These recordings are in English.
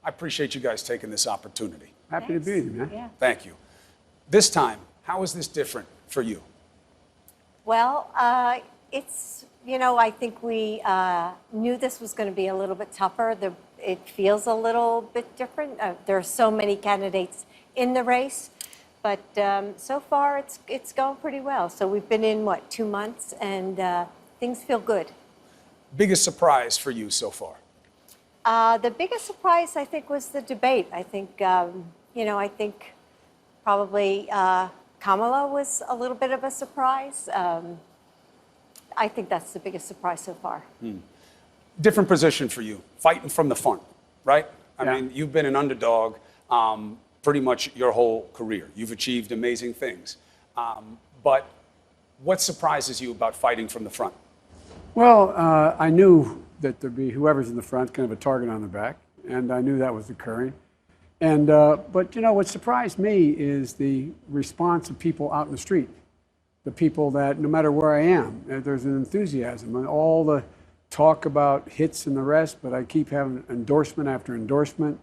I appreciate you guys taking this opportunity. Happy to be with you, man. Yeah. Thank you. This time, how is this different for you? Well, it's, I think we knew this was going to be a little bit tougher. It feels a little bit different. There are so many candidates in the race, but so far it's going pretty well. So we've been in, 2 months, and things feel good. Biggest surprise for you so far? The biggest surprise, I think, was the debate. I think, I think probably Kamala was a little bit of a surprise. I think that's the biggest surprise so far. Different position for you, fighting from the front, right? I Yeah. mean, you've been an underdog pretty much your whole career. You've achieved amazing things. But what surprises you about fighting from the front? Well, I knew that there'd be whoever's in the front, kind of a target on the back, and I knew that was occurring. And but what surprised me is the response of people out in the street, the people that no matter where I am, there's an enthusiasm and all the talk about hits and the rest. But I keep having endorsement after endorsement.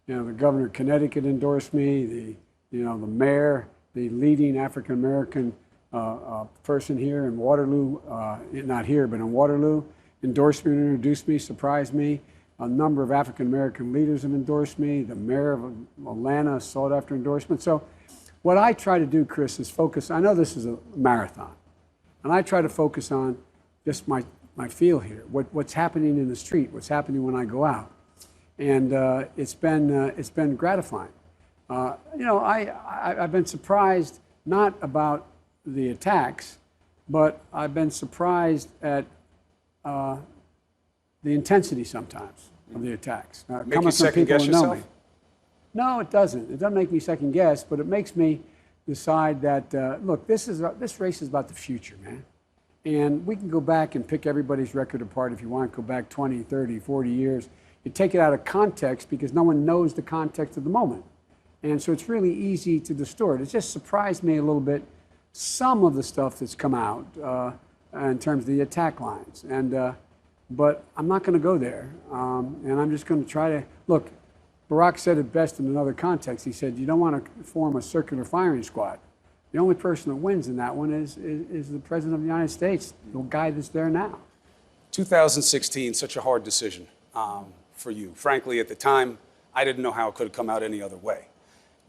The governor of Connecticut endorsed me. The mayor, the leading African American person here in Waterloo, not here, but in Waterloo, endorsed me and introduced me, surprised me. A number of African American leaders have endorsed me. The mayor of Atlanta sought after endorsement. So what I try to do, Chris, is focus. I know this is a marathon, and I try to focus on just my feel here, what's happening in the street, what's happening when I go out. And it's been gratifying. I've been surprised not about the attacks, but I've been surprised at the intensity sometimes of the attacks. Make you second guess yourself? No, it doesn't. It doesn't make me second guess, but it makes me decide that, look, this race is about the future, man. And we can go back and pick everybody's record apart if you want to go back 20, 30, 40 years. You take it out of context because no one knows the context of the moment. And so it's really easy to distort. It just surprised me a little bit, some of the stuff that's come out in terms of the attack lines. But I'm not going to go there. And I'm just going to try to, look, Barack said it best in another context. He said, you don't want to form a circular firing squad. The only person that wins in that one is the President of the United States, the guy that's there now. 2016, such a hard decision for you. Frankly, at the time, I didn't know how it could have come out any other way.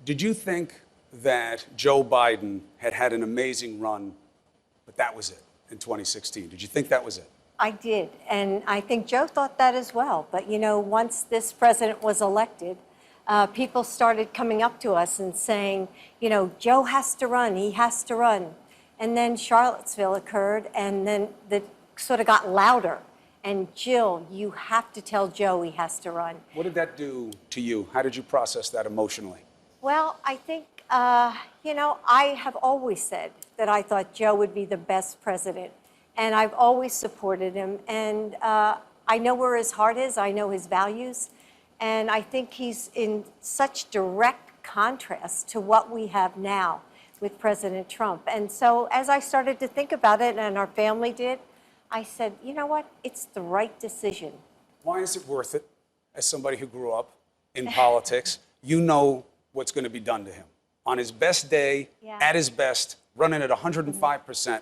Did you think that Joe Biden had an amazing run, but that was it in 2016? Did you think that was it? I did, and I think Joe thought that as well. But once this president was elected, people started coming up to us and saying, Joe has to run, he has to run. And then Charlottesville occurred, and then it sort of got louder. And Jill, you have to tell Joe he has to run. What did that do to you? How did you process that emotionally? Well, I think, I have always said that I thought Joe would be the best president. And I've always supported him. And I know where his heart is. I know his values. And I think he's in such direct contrast to what we have now with President Trump. And so as I started to think about it, and our family did, I said, you know what? It's the right decision. Why is it worth it? As somebody who grew up in politics, you know what's going to be done to him. On his best day, at his best, running at 105%,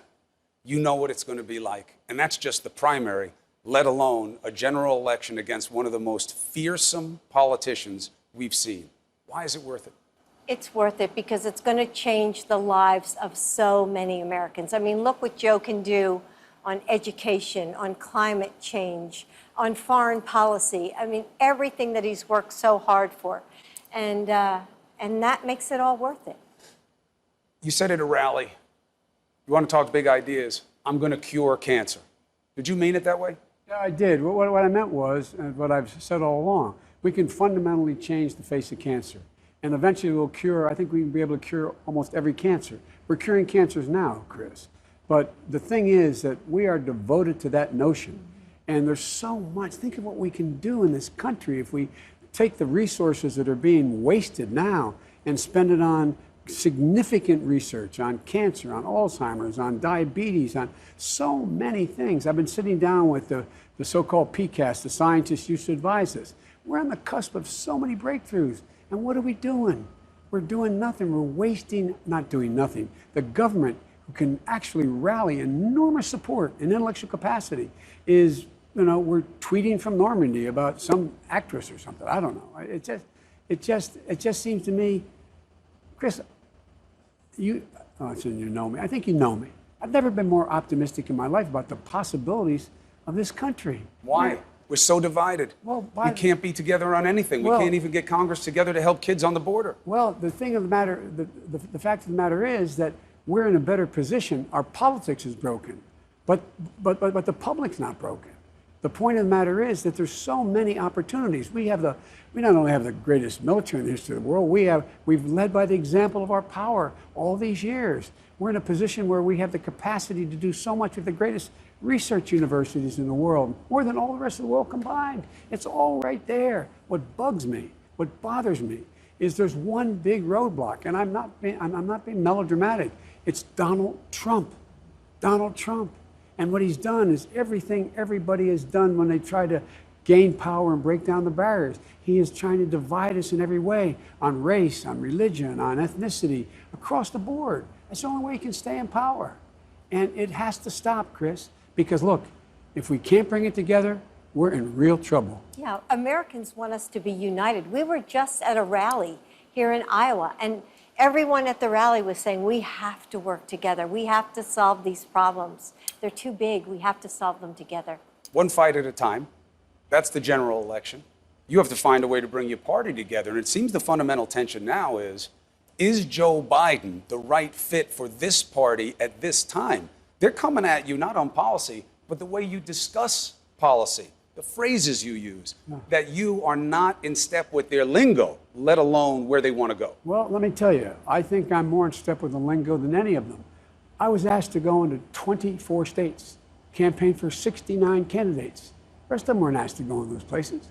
you know what it's going to be like. And that's just the primary, let alone a general election against one of the most fearsome politicians we've seen. Why is it worth it? It's worth it because it's going to change the lives of so many Americans. I mean, look what Joe can do on education, on climate change, on foreign policy. I mean, everything that he's worked so hard for. And that makes it all worth it. You said at a rally, you want to talk big ideas, I'm going to cure cancer. Did you mean it that way? Yeah, I did. What I meant was, what I've said all along, we can fundamentally change the face of cancer. And eventually we'll cure, I think we can be able to cure almost every cancer. We're curing cancers now, Chris. But the thing is that we are devoted to that notion. And there's so much. Think of what we can do in this country if we take the resources that are being wasted now and spend it on significant research on cancer, on Alzheimer's, on diabetes, on so many things. I've been sitting down with the so-called PCAST, the scientists used to advise us. We're on the cusp of so many breakthroughs. And what are we doing? We're doing nothing. We're wasting, not doing nothing. The government, who can actually rally enormous support and intellectual capacity, is, we're tweeting from Normandy about some actress or something. I don't know. It just seems to me, Chris, you know me. I think you know me. I've never been more optimistic in my life about the possibilities of this country. Why? We're so divided. Well, we can't be together on anything. We can't even get Congress together to help kids on the border. Well, the thing of the matter, the fact of the matter is that we're in a better position. Our politics is broken, but the public's not broken. The point of the matter is that there's so many opportunities. We not only have the greatest military in the history of the world, we've led by the example of our power all these years. We're in a position where we have the capacity to do so much with the greatest research universities in the world, more than all the rest of the world combined. It's all right there. What bugs me, what bothers me, is there's one big roadblock, and I'm not being melodramatic. It's Donald Trump. Donald Trump. And what he's done is everything everybody has done when they try to gain power and break down the barriers. He is trying to divide us in every way, on race, on religion, on ethnicity, across the board. That's the only way he can stay in power. And it has to stop, Chris, because look, if we can't bring it together, we're in real trouble. Yeah, Americans want us to be united. We were just at a rally here in Iowa, and everyone at the rally was saying, we have to work together. We have to solve these problems. They're too big. We have to solve them together. One fight at a time. That's the general election. You have to find a way to bring your party together. And it seems the fundamental tension now is Joe Biden the right fit for this party at this time? They're coming at you not on policy, but the way you discuss policy, the phrases you use, that you are not in step with their lingo, let alone where they want to go. Well, let me tell you, I think I'm more in step with the lingo than any of them. I was asked to go into 24 states, campaign for 69 candidates. The rest of them weren't asked to go in those places.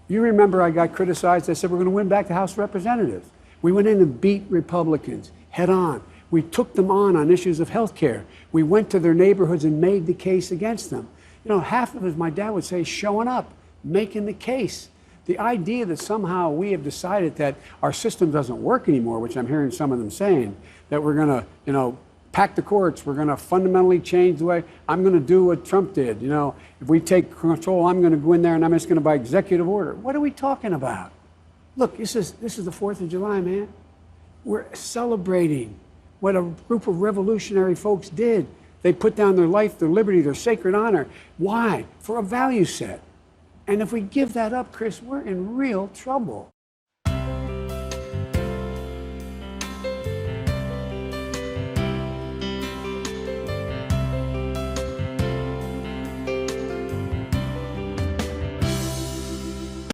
You remember I got criticized. I said we're going to win back the House of Representatives. We went in and beat Republicans head on. We took them on issues of health care. We went to their neighborhoods and made the case against them. Half of it, my dad would say, showing up, making the case. The idea that somehow we have decided that our system doesn't work anymore, which I'm hearing some of them saying, that we're going to, pack the courts, we're going to fundamentally change the way, I'm going to do what Trump did. If we take control, I'm going to go in there and I'm just going to by executive order. What are we talking about? Look, this is the 4th of July, man. We're celebrating what a group of revolutionary folks did. They put down their life, their liberty, their sacred honor. Why? For a value set. And if we give that up, Chris, we're in real trouble.